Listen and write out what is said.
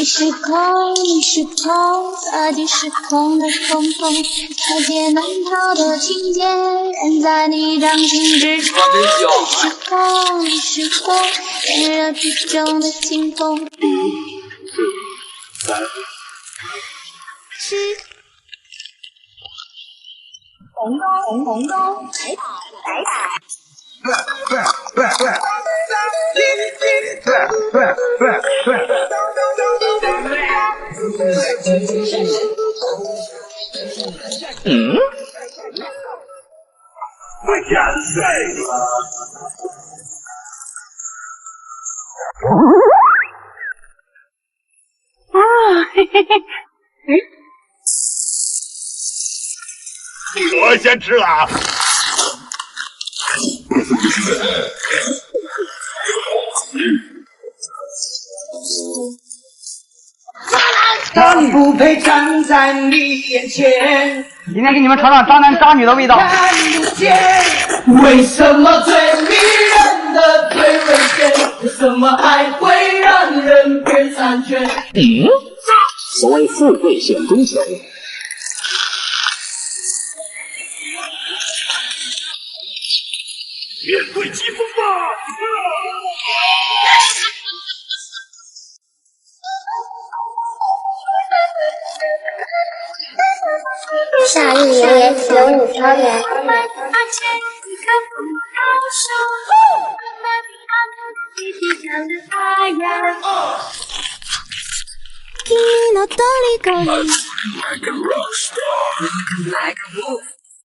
是空，你是空，大地是空的空空，在劫难逃的情节，人在你掌心之中。你是空，你是风，炎热之中的清风。1、2、3、是。红高，白打。嗯？啊，嘿嘿嘿，我先吃了。咱不配站在你眼前。今天给你们尝尝渣男渣女的味道。看不见，为什么最迷人的最危险？为什么爱会让人变残缺？所谓富贵险中求。面对疾风吧！夏日炎炎，有你飘远。君の虜に。